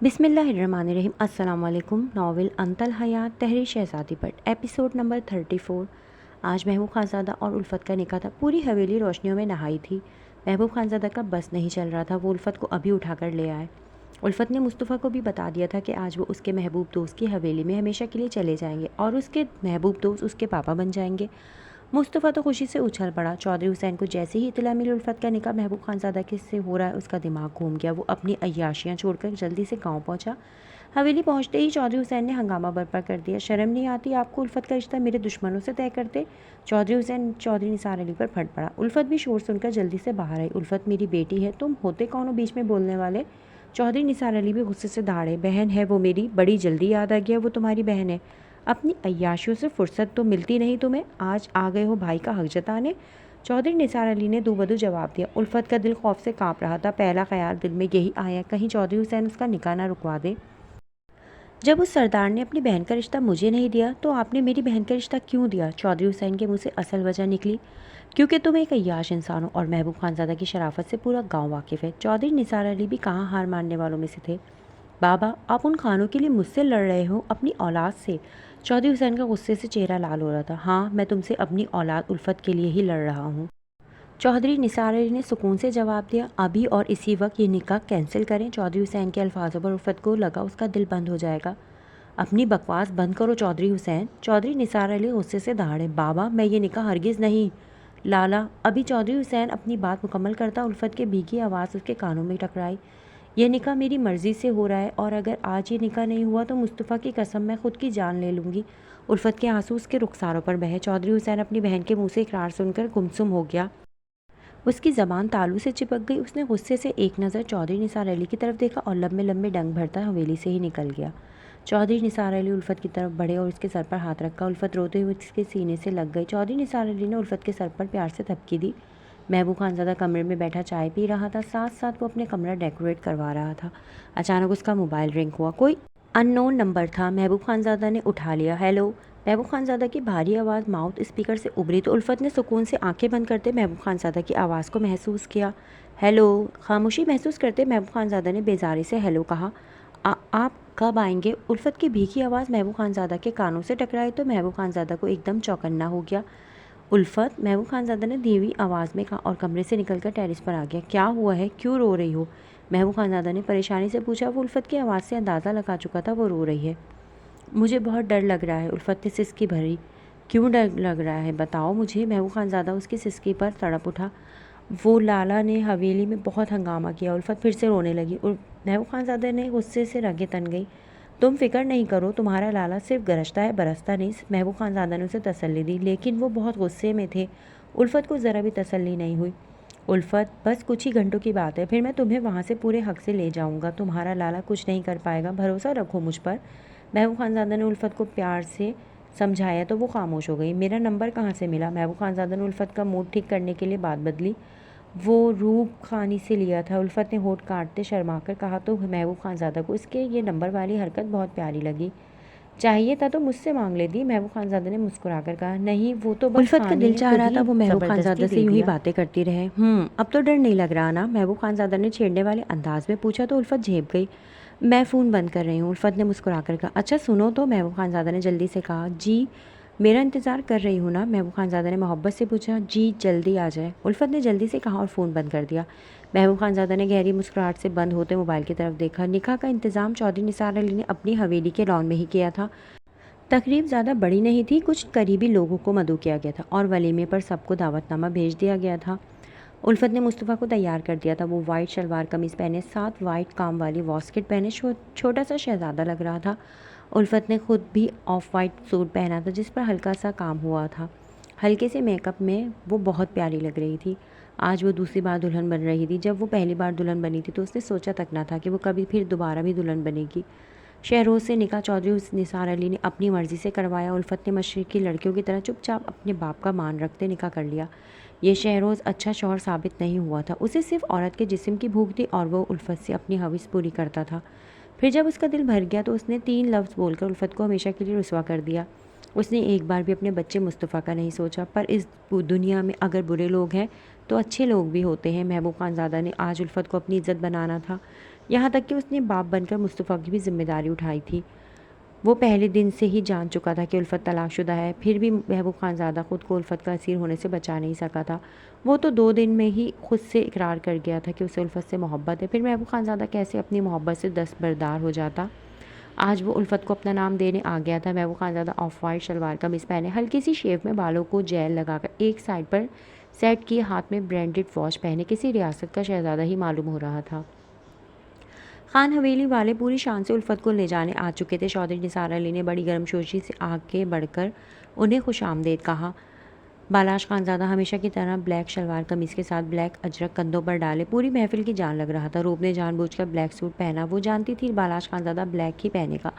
बिस्मिल्लाहिर्रहमानिर्रहीम। अस्सलाम वालेकुम। नावल अंतल हयात तहरीर शहज़ादी पर एपिसोड नंबर 34। आज महबूब खानज़ादा और उल्फ़त का निकाह था। पूरी हवेली रोशनियों में नहाई थी। महबूब खानज़ादा का बस नहीं चल रहा था, वो उल्फ़त को अभी उठा कर ले आए। उल्फ़त ने मुस्तफ़ा को भी बता दिया था कि आज वो उसके महबूब दोस्त की हवेली में हमेशा के लिए चले जाएंगे और उसके महबूब दोस्त उसके पापा बन जाएंगे। मुस्तफ़ा तो खुशी से उछल पड़ा। चौधरी हुसैन को जैसे ही इत्तला मिली उल्फ़त का निकाह महबूब खानज़ादा के से हो रहा है, उसका दिमाग घूम गया। वो अपनी अय्याशियाँ छोड़कर जल्दी से गाँव पहुँचा। हवेली पहुँचते ही चौधरी हुसैन ने हंगामा बर्पा कर दिया। शर्म नहीं आती आपको? उल्फ़त का रिश्ता मेरे दुश्मनों से तय करते? चौधरी हुसैन चौधरी निसार अली पर फट पड़ा। उल्फ़त भी शोर सुनकर जल्दी से बाहर आई। उल्फ़त मेरी बेटी है, तुम होते कौन हो बीच में बोलने वाले? चौधरी निसार अली भी गुस्से से दहाड़े। बहन है वो मेरी, बड़ी जल्दी याद आ गया वो तुम्हारी बहन है। अपनी अय्याशियों से फुर्सत तो मिलती नहीं तुम्हें, आज आ गए हो भाई का हक जताने। चौधरी निसार अली ने दूबदू जवाब दिया। उल्फ़त का दिल खौफ से काँप रहा था। पहला ख्याल दिल में यही आया, कहीं चौधरी हुसैन उसका निकाह ना रुकवा दे। जब उस सरदार ने अपनी बहन का रिश्ता मुझे नहीं दिया तो आपने मेरी बहन का रिश्ता क्यों दिया? चौधरी हुसैन के मुंह से असल वजह निकली। क्योंकि तुम एक अय्याश इंसान हो और महबूब खानज़ादा की शराफत से पूरा गांव वाकिफ़ है। चौधरी निसार अली भी कहाँ हार मानने वालों में से थे। बाबा, आप उन खानों के लिए मुझसे लड़ रहे हो, अपनी औलाद से? चौधरी हुसैन का गुस्से से चेहरा लाल हो रहा था। हाँ, मैं तुमसे अपनी औलाद उल्फ़त के लिए ही लड़ रहा हूँ। चौधरी निसार अली ने सुकून से जवाब दिया। अभी और इसी वक्त ये निकाह कैंसिल करें। चौधरी हुसैन के अल्फाजों पर उल्फ़त को लगा उसका दिल बंद हो जाएगा। अपनी बकवास बंद करो चौधरी हुसैन। चौधरी निसार अली गुस्से से दहाड़े। बाबा, मैं ये निकाह हरगिज़ नहीं। लाला, अभी चौधरी हुसैन अपनी बात मुकम्मल करता उल्फ़त की भीगी आवाज़ उसके कानों में टकराई। यह निकाह मेरी मर्ज़ी से हो रहा है और अगर आज ये निकाह नहीं हुआ तो मुस्तफ़ा की कसम मैं खुद की जान ले लूँगी। उल्फ़त के आंसू उसके रुखसारों पर बहे। चौधरी हुसैन अपनी बहन के मुँह से इकरार सुनकर गुमसुम हो गया। उसकी ज़बान तालू से चिपक गई। उसने गुस्से से एक नज़र चौधरी निसार अली की तरफ देखा और लम्बे लम्बे डंग भरता हवेली से ही निकल गया। चौधरी निसार अली उल्फ़त की तरफ बढ़े और उसके सर पर हाथ रखा। उल्फ़त रोते हुए उसके सीने से लग गई। चौधरी निसार अली ने उल्फ़त के सर पर प्यार से थपकी दी। महबूब खानज़ादा कमरे में बैठा चाय पी रहा था, साथ साथ वो अपने कमरा डेकोरेट करवा रहा था। अचानक उसका मोबाइल रिंग हुआ। कोई अननोन नंबर था। महबूब खानज़ादा ने उठा लिया। हेलो। महबूब खानज़ादा की भारी आवाज़ माउथ स्पीकर से उभरी तो उल्फ़त ने सुकून से आंखें बंद करते महबूब खानज़ादा की आवाज़ को महसूस किया। हेलो। खामोशी महसूस करते महबूब खानज़ादा ने बेजारी से हेलो कहा। आप कब आएंगे? उल्फ़त की भीगी आवाज़ महबूब खानज़ादा के कानों से टकराई तो महबूब खानज़ादा को एकदम चौकन्ना हो गया। उल्फ़त, महबूब खानज़ादा ने धीमी आवाज़ में कहा और कमरे से निकलकर टेरेस पर आ गया। क्या हुआ है, क्यों रो रही हो? महबूब खानज़ादा ने परेशानी से पूछा। वो उल्फ़त की आवाज़ से अंदाज़ा लगा चुका था वो रो रही है। मुझे बहुत डर लग रहा है। उल्फ़त ने सिसकी भरी। क्यों डर लग रहा है, बताओ मुझे। महबूब खानज़ादा उसकी सिसकी पर तड़प उठा। वो लाला ने हवेली में बहुत हंगामा किया। उल्फ़त फिर से रोने लगी। महबूब खानज़ादा ने गुस्से से रगें तन गई। तुम फिक्र नहीं करो, तुम्हारा लाला सिर्फ गरजता है, बरसता नहीं। महबूब खानज़ादा ने उसे तसल्ली दी, लेकिन वो बहुत गुस्से में थे। उल्फ़त को ज़रा भी तसल्ली नहीं हुई। उल्फ़त, बस कुछ ही घंटों की बात है, फिर मैं तुम्हें वहाँ से पूरे हक से ले जाऊँगा। तुम्हारा लाला कुछ नहीं कर पाएगा, भरोसा रखो मुझ पर। महबूब खानज़ादा ने उल्फ़त को प्यार से समझाया तो वो खामोश हो गई। मेरा नंबर कहाँ से मिला? महबूब खानज़ादा ने उल्फ़त का मूड ठीक करने के लिए बात बदली। वो रूप खानी से लिया था। उल्फ़त ने होठ काटते शर्माकर कहा तो महबूब खानज़ादा को इसके ये नंबर वाली हरकत बहुत प्यारी लगी। चाहिए था तो मुझसे मांग लेती। महबूब खानज़ादा ने मुस्कुराकर कहा। नहीं, वो तो बस उल्फ़त का दिल चाह रहा था वो महबूब खानज़ादा से यूं ही बातें करती रहे। अब तो डर नहीं लग रहा ना? महबूब खानज़ादा ने छेड़ने वाले अंदाज में पूछा तो उल्फ़त झेप गई। मैं फ़ोन बंद कर रही हूँ। उल्फ़त ने मुस्कुराकर कहा। अच्छा सुनो तो, महबूब खानज़ादा ने जल्दी से कहा। जी, मेरा इंतज़ार कर रही हूँ ना? महबूब खानज़ादा ने मोहब्बत से पूछा। जी, जल्दी आ जाए। उल्फ़त ने जल्दी से कहा और फ़ोन बंद कर दिया। महबूब खानज़ादा ने गहरी मुस्कुराहट से बंद होते मोबाइल की तरफ देखा। निकाह का इंतज़ाम चौधरी निसार अली ने अपनी हवेली के लॉन में ही किया था। तकरीब ज़्यादा बड़ी नहीं थी, कुछ करीबी लोगों को मदऊ किया गया था और वलीमे पर सबको दावतनामा भेज दिया गया था। उल्फ़त ने मुस्तफ़ा को तैयार कर दिया था। वो वाइट शलवार कमीज़ पहने, साथ वाइट काम वाली वॉस्केट पहने छोटा सा शहज़ादा लग रहा था। उल्फ़त ने खुद भी ऑफ वाइट सूट पहना था जिस पर हल्का सा काम हुआ था। हल्के से मेकअप में वो बहुत प्यारी लग रही थी। आज वो दूसरी बार दुल्हन बन रही थी। जब वो पहली बार दुल्हन बनी थी तो उसने सोचा तक ना था कि वो कभी फिर दोबारा भी दुल्हन बनेगी। शहरोज़ से निकाह चौधरी निसार अली ने अपनी मर्ज़ी से करवाया। उल्फ़त ने मशरक़ी लड़कियों की तरह चुपचाप अपने बाप का मान रखते निकाह कर लिया। ये शहरोज़ अच्छा शौहर साबित नहीं हुआ था। उसे सिर्फ औरत के जिस्म की भूख थी और वो उल्फ़त से अपनी हवीस पूरी करता था। फिर जब उसका दिल भर गया तो उसने 3 लफ्ज़ बोलकर उल्फ़त को हमेशा के लिए रुसवा कर दिया। उसने एक बार भी अपने बच्चे मुस्तफ़ा का नहीं सोचा। पर इस दुनिया में अगर बुरे लोग हैं तो अच्छे लोग भी होते हैं। महबूब खानज़ादा ने आज उल्फ़त को अपनी इज़्ज़त बनाना था। यहाँ तक कि उसने बाप बनकर मुस्तफ़ा की भी जिम्मेदारी उठाई थी। वो पहले दिन से ही जान चुका था कि उल्फत तलाकशुदा है, फिर भी महबूब खानज़ादा ख़ुद को उल्फत का असीर होने से बचा नहीं सका था। वो तो 2 दिन में ही खुद से इकरार कर गया था कि उसे उल्फत से मोहब्बत है, फिर महबूब खानज़ादा कैसे अपनी मोहब्बत से दस्तबरदार हो जाता। आज वो उल्फत को अपना नाम देने आ गया था। महबूब खानज़ादा ऑफ वाइट शलवार कमीज़ पहने, हल्की सी शेव में बालों को जेल लगाकर एक साइड पर सेट किए, हाथ में ब्रांडेड वॉच पहने किसी रियासत का शहज़ादा ही मालूम हो रहा था। खान हवेली वाले पूरी शान से उल्फत को ले जाने आ चुके थे। चौधरी निसार अली ने बड़ी गर्मजोशी से आगे बढ़कर उन्हें खुशामदीद कहा। बालाश खानज़ादा हमेशा की तरह ब्लैक शलवार कमीज़ के साथ ब्लैक अजरक कंधों पर डाले पूरी महफिल की जान लग रहा था। रूप ने जानबूझकर ब्लैक सूट पहना। वो जानती थी बालाश खानज़ादा ब्लैक ही पहनेगा,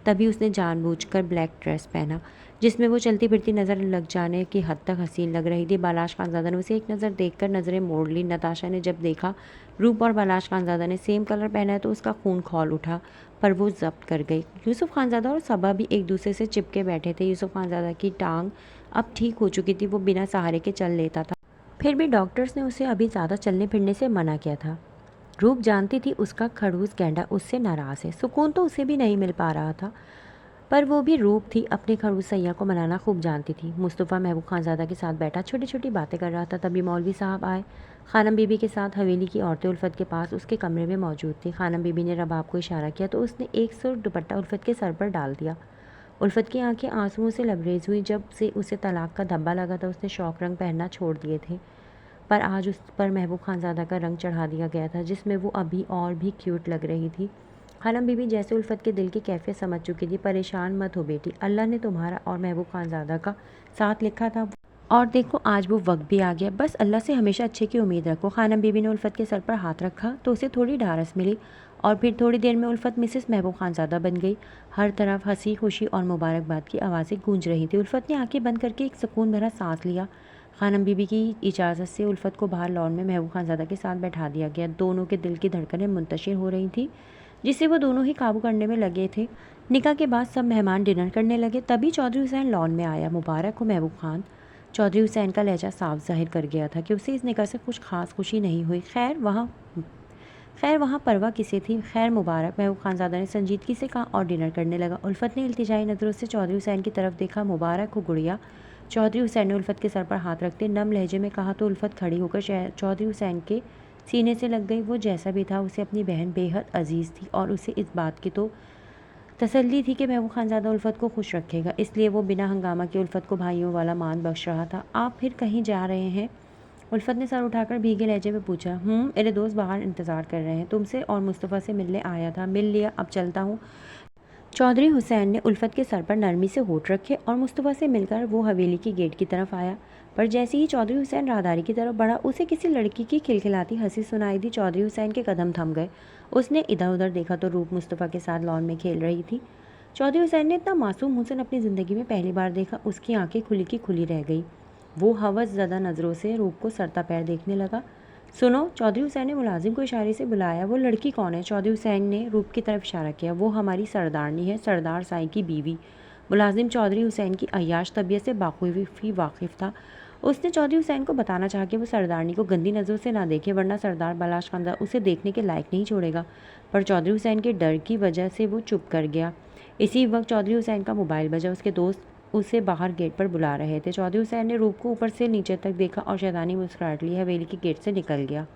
तभी उसने जानबूझकर ब्लैक ड्रेस पहना, जिसमें वो चलती फिरती नज़र लग जाने की हद तक हसीन लग रही थी। बालाश खानज़ादा ने उसे एक नज़र देखकर नज़रें मोड़ ली। नताशा ने जब देखा रूप और बालाश खानज़ादा ने सेम कलर पहना है तो उसका खून खौल उठा, पर वो जब्त कर गई। यूसुफ खानज़ादा और सबा भी एक दूसरे से चिपके बैठे थे। यूसुफ खानज़ादा की टांग अब ठीक हो चुकी थी, वो बिना सहारे के चल लेता था, फिर भी डॉक्टर्स ने उसे अभी ज़्यादा चलने फिरने से मना किया था। रूप जानती थी उसका खड़ूस गैंडा उससे नाराज़ है। सुकून तो उसे भी नहीं मिल पा रहा था, पर वो भी रूप थी, अपने खड़ूस सैया को मनाना खूब जानती थी। मुस्तफ़ा महबूब खानज़ादा के साथ बैठा छोटी छोटी बातें कर रहा था, तभी मौलवी साहब आए। खानम बीबी के साथ हवेली की औरतें उल्फत के पास उसके कमरे में मौजूद थी। खानम बीबी ने रबाब को इशारा किया तो उसने एक सुर दुपट्टा उल्फत के सर पर डाल दिया। उल्फत की आंखें आंसुओं से लबरेज हुई। जब से उसे तलाक का धब्बा लगा था उसने शौक रंग पहनना छोड़ दिए थे, पर आज उस पर महबूब खानज़ादा का रंग चढ़ा दिया गया था, जिसमें वो अभी और भी क्यूट लग रही थी। खानम बीबी जैसे उल्फत के दिल की कैफियत समझ चुकी थी। परेशान मत हो बेटी, अल्लाह ने तुम्हारा और महबूब खानज़ादा का साथ लिखा था, और देखो आज वो वक्त भी आ गया। बस अल्लाह से हमेशा अच्छे की उम्मीद रखो। खानम बीबी ने उल्फत के सर पर हाथ रखा तो उसे थोड़ी ढारस मिली, और फिर थोड़ी देर में उल्फत मिसेस महबूब खानज़ादा बन गई। हर तरफ हंसी खुशी और मुबारकबाद की आवाज़ें गूंज रही थी। उल्फत ने आंखें बंद करके एक सुकून भरा सांस लिया। खानम बीबी की इजाज़त से उल्फत को बाहर लॉन में महबूब खानज़ादा के साथ बैठा दिया गया। दोनों के दिल की धड़कनें मुंतशिर हो रही थी, जिसे वो दोनों ही काबू करने में लगे थे। निकाह के बाद सब मेहमान डिनर करने लगे, तभी चौधरी हुसैन लॉन में आया। मुबारक हो महबूब खान। चौधरी हुसैन का लहजा साफ जाहिर कर गया था कि उसे इस निकाह से कुछ खास खुशी नहीं हुई। खैर वहाँ परवा किसे थी। खैर मुबारक, महबूब खानज़ादा ने संजीदगी से कहा और डिनर करने लगा। उल्फत ने इल्तिजाई नज़रों से चौधरी हुसैन की तरफ देखा। मुबारक हो गुड़िया। चौधरी हुसैन ने उल्फत के सर पर हाथ रखते नम लहजे में कहा तो उल्फत खड़ी होकर चौधरी हुसैन के सीने से लग गई। वो जैसा भी था उसे अपनी बहन बेहद अजीज़ थी, और उसे इस बात की तो तसल्ली थी कि महबूब खानज़ादा उल्फत को खुश रखेगा, इसलिए वो बिना हंगामा के उल्फत को भाइयों वाला मान बख्श रहा था। आप फिर कहीं जा रहे हैं? उल्फत ने सर उठाकर भीगे लहजे में पूछा। मेरे दोस्त बाहर इंतज़ार कर रहे हैं, तुमसे और मुस्तफ़ा से मिलने आया था, मिल लिया, अब चलता हूँ। चौधरी हुसैन ने उल्फत के सर पर नरमी से होठ रखे और मुस्तफ़ा से मिलकर वो हवेली की गेट की तरफ आया, पर जैसे ही चौधरी हुसैन राहदारी की तरफ बढ़ा उसे किसी लड़की की खिलखिलाती हंसी सुनाई दी। चौधरी हुसैन के कदम थम गए। उसने इधर उधर देखा तो रूप मुस्तफ़ा के साथ लॉन में खेल रही थी। चौधरी हुसैन ने इतना मासूम हुस्न अपनी ज़िंदगी में पहली बार देखा। उसकी आंखें खुली की खुली रह गई। वो हवस ज़दा नज़रों से रूप को सरता पैर देखने लगा। सुनो, चौधरी हुसैन ने मुलाजिम को इशारे से बुलाया। वो लड़की कौन है? चौधरी हुसैन ने रूप की तरफ इशारा किया। वो हमारी सरदारनी है, सरदार साईं की बीवी। मुलाजिम चौधरी हुसैन की अय्याश तबीयत से बाखूबी वाकिफ़ था। उसने चौधरी हुसैन को बताना चाहा कि वो सरदारनी को गंदी नज़रों से ना देखे, वरना सरदार बालाश खानदार उसे देखने के लायक नहीं छोड़ेगा, पर चौधरी हुसैन के डर की वजह से वो चुप कर गया। इसी वक्त चौधरी हुसैन का मोबाइल बजा। उसके दोस्त उसे बाहर गेट पर बुला रहे थे। चौधरी हुसैन ने रूप को ऊपर से नीचे तक देखा और शैतानी मुस्कुराहट ली। हवेली के गेट से निकल गया।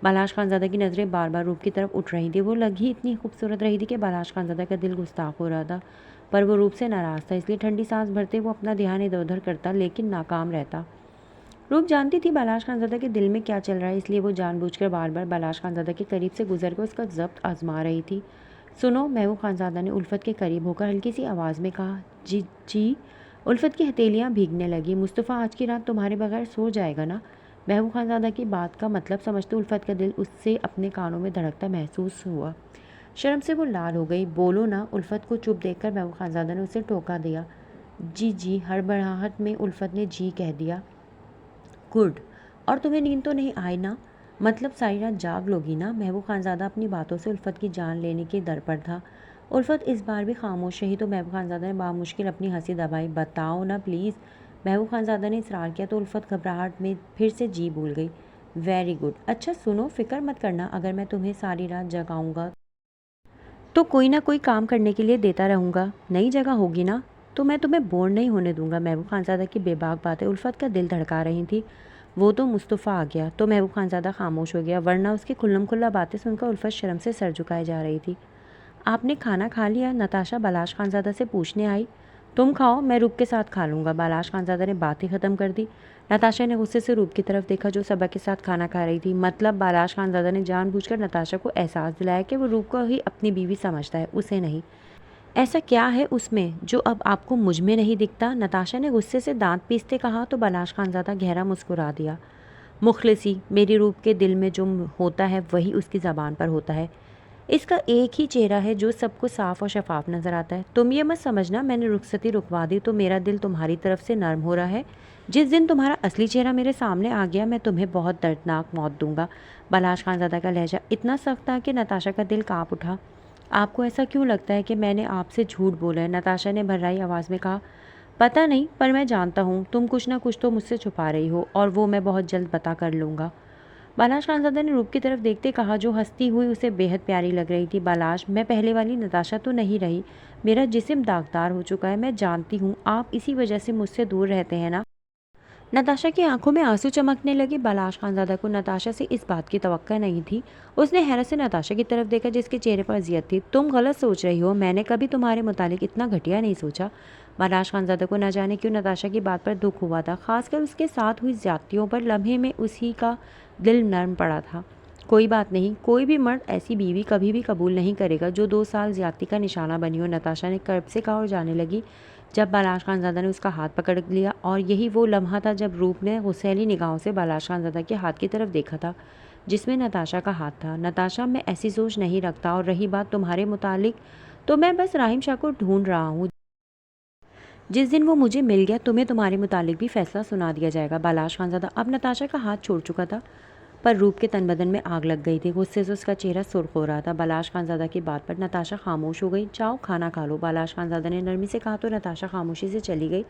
बालाश खानज़ादा की नज़रें बार बार रूप की तरफ उठ रही थी। वो लगी इतनी खूबसूरत रही थी कि बालाश खानज़ादा का दिल गुस्ताख हो रहा था, पर वो रूप से नाराज़ था, इसलिए ठंडी सांस भरते वो अपना ध्यान इधर उधर करता, लेकिन नाकाम रहता। रूप जानती थी बालाश खानज़ादा के दिल में क्या चल रहा है, इसलिए वो जानबूझकर बार बार बालाश खानज़ादा के करीब से गुजर कर उसका ज़ब्त आजमा रही थी। सुनो, महबूब खानज़ादा ने उल्फत के करीब होकर हल्की सी आवाज़ में कहा। जी जी। उल्फत की हथेलियाँ भीगने लगी। मुस्तफ़ा आज की रात तुम्हारे बगैर सो जाएगा ना? महबूब खानज़ादा की बात का मतलब समझते उल्फत का दिल उससे अपने कानों में धड़कता महसूस हुआ। शर्म से वो लाल हो गई। बोलो ना। उल्फत को चुप देखकर महबूब खानज़ादा ने उसे टोका दिया। जी जी। हड़बड़ाहट में उल्फत ने जी कह दिया। गुड। और तुम्हें नींद तो नहीं आई ना? मतलब सारी रात जाग लोगी ना? महबूब खानज़ादा अपनी बातों से उल्फत की जान लेने के दर पर था। उल्फत इस बार भी खामोश रही तो महबूब खानज़ादा ने बामुश्किल अपनी हंसी दबाई। बताओ ना प्लीज़। महबूब खानज़ादा ने इसरार किया तो उल्फत घबराहट में फिर से जी भूल गई। Very good. अच्छा सुनो, फ़िक्र मत करना, अगर मैं तुम्हें सारी रात जगाऊँगा तो कोई ना कोई काम करने के लिए देता रहूँगा। नई जगह होगी ना, तो मैं तुम्हें बोर नहीं होने दूँगा। महबूब खानज़ादा की बेबाक बातें उल्फत का दिल धड़का रही थी। वो तो मुस्तफ़ा आ गया तो महबूब खानज़ादा खामोश हो गया, वरना उसकी खुल्लम खुल्ला बातें सुनकर उल्फत शर्म से सर झुकाए जा रही थी। आपने खाना खा लिया? नताशा बालाश खानज़ादा से पूछने आई। तुम खाओ, मैं रूप के साथ खा लूँगा। बालाश खानज़ादा ने बात ही ख़त्म कर दी। नताशा ने गुस्से से रूप की तरफ देखा जो सबा के साथ खाना खा रही थी। मतलब बालाश खानज़ादा ने जानबूझकर नताशा को एहसास दिलाया कि वो रूप को ही अपनी बीवी समझता है, उसे नहीं। ऐसा क्या है उसमें जो अब आपको मुझ में नहीं दिखता? नताशा ने गुस्से से दांत पीसते कहा तो बालाश खानज़ादा गहरा मुस्कुरा दिया। मुखलिसी, मेरी रूप के दिल में जो होता है वही उसकी ज़बान पर होता है। इसका एक ही चेहरा है जो सबको साफ और शफाफ नज़र आता है। तुम ये मत समझना मैंने रुखसती रुकवा दी तो मेरा दिल तुम्हारी तरफ से नर्म हो रहा है। जिस दिन तुम्हारा असली चेहरा मेरे सामने आ गया मैं तुम्हें बहुत दर्दनाक मौत दूंगा। बालाश खानज़ादा का लहजा इतना सख्त था कि नताशा का दिल काँप उठा। आपको ऐसा क्यों लगता है कि मैंने आपसे झूठ बोला है? नताशा ने भर्राई आवाज़ में कहा। पता नहीं, पर मैं जानता हूँ तुम कुछ ना कुछ तो मुझसे छुपा रही हो और वो मैं बहुत जल्द पता कर लूँगा। बालाश खानज़ादा ने रूप की तरफ देखते कहा जो हंसती हुई उसे बेहद प्यारी लग रही थी। बालाश, मैं पहले वाली नताशा तो नहीं रही। मेरा जिस्म दागदार हो चुका है। मैं जानती हूँ आप इसी वजह से मुझसे दूर रहते हैं ना। नताशा की आंखों में आंसू चमकने लगे। बालाश खानज़ादा को नताशा से इस बात की तवक्का नहीं थी। उसने हैरत से नताशा की तरफ देखा जिसके चेहरे पर अजियत थी। तुम गलत सोच रही हो, मैंने कभी तुम्हारे मुतालिक इतना घटिया नहीं सोचा। बालाश खानज़ादा को न जाने क्यों नताशा की बात पर दुख हुआ था, खासकर उसके साथ हुई ज्यादतियों पर। लम्हे में उसी का दिल नर्म पड़ा था। कोई बात नहीं, कोई भी मर्द ऐसी बीवी कभी भी कबूल नहीं करेगा जो 2 साल ज्यादती का निशाना बनी हो। नताशा ने कर्ब से कहा और जाने लगी जब बालाश खानज़ादा ने उसका हाथ पकड़ लिया। और यही वो लम्हा था जब रूप ने गुस्सैली निगाहों से बालाश खानज़ादा के हाथ की तरफ देखा था जिसमें नताशा का हाथ था। नताशा, मैं ऐसी सोच नहीं रखता, और रही बात तुम्हारे मुतालिक तो मैं बस राहिम शाह को ढूंढ रहा हूँ। जिस दिन वो मुझे मिल गया तुम्हें तुम्हारे मुतालिक भी फैसला सुना दिया जाएगा। बालाश खानज़ादा अब नताशा का हाथ छोड़ चुका था पर रूप के तन बदन में आग लग गई थी। गुस्से से उसका चेहरा सुर्ख हो रहा था। बालाश खानज़ादा की बात पर नताशा खामोश हो गई। जाओ खाना खा लो, बालाश खानज़ादा ने नरमी से कहा तो नताशा खामोशी से चली गई।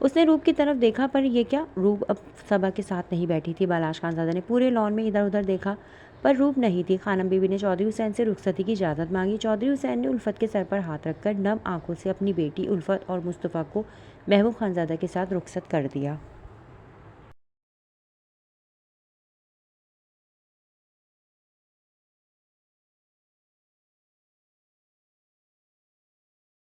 उसने रूप की तरफ देखा पर यह क्या, रूप अब सबा के साथ नहीं बैठी थी। बालाश खानज़ादा ने पूरे लॉन में इधर उधर देखा पर रूप नहीं थी। खानम बीबी ने चौधरी हुसैन से रुखसती की इजाज़त मांगी। चौधरी हुसैन ने उल्फत के सर पर हाथ रखकर नम आंखों से अपनी बेटी उल्फत और मुस्तफ़ा को महबूब खानज़ादा के साथ रुखसत कर दिया।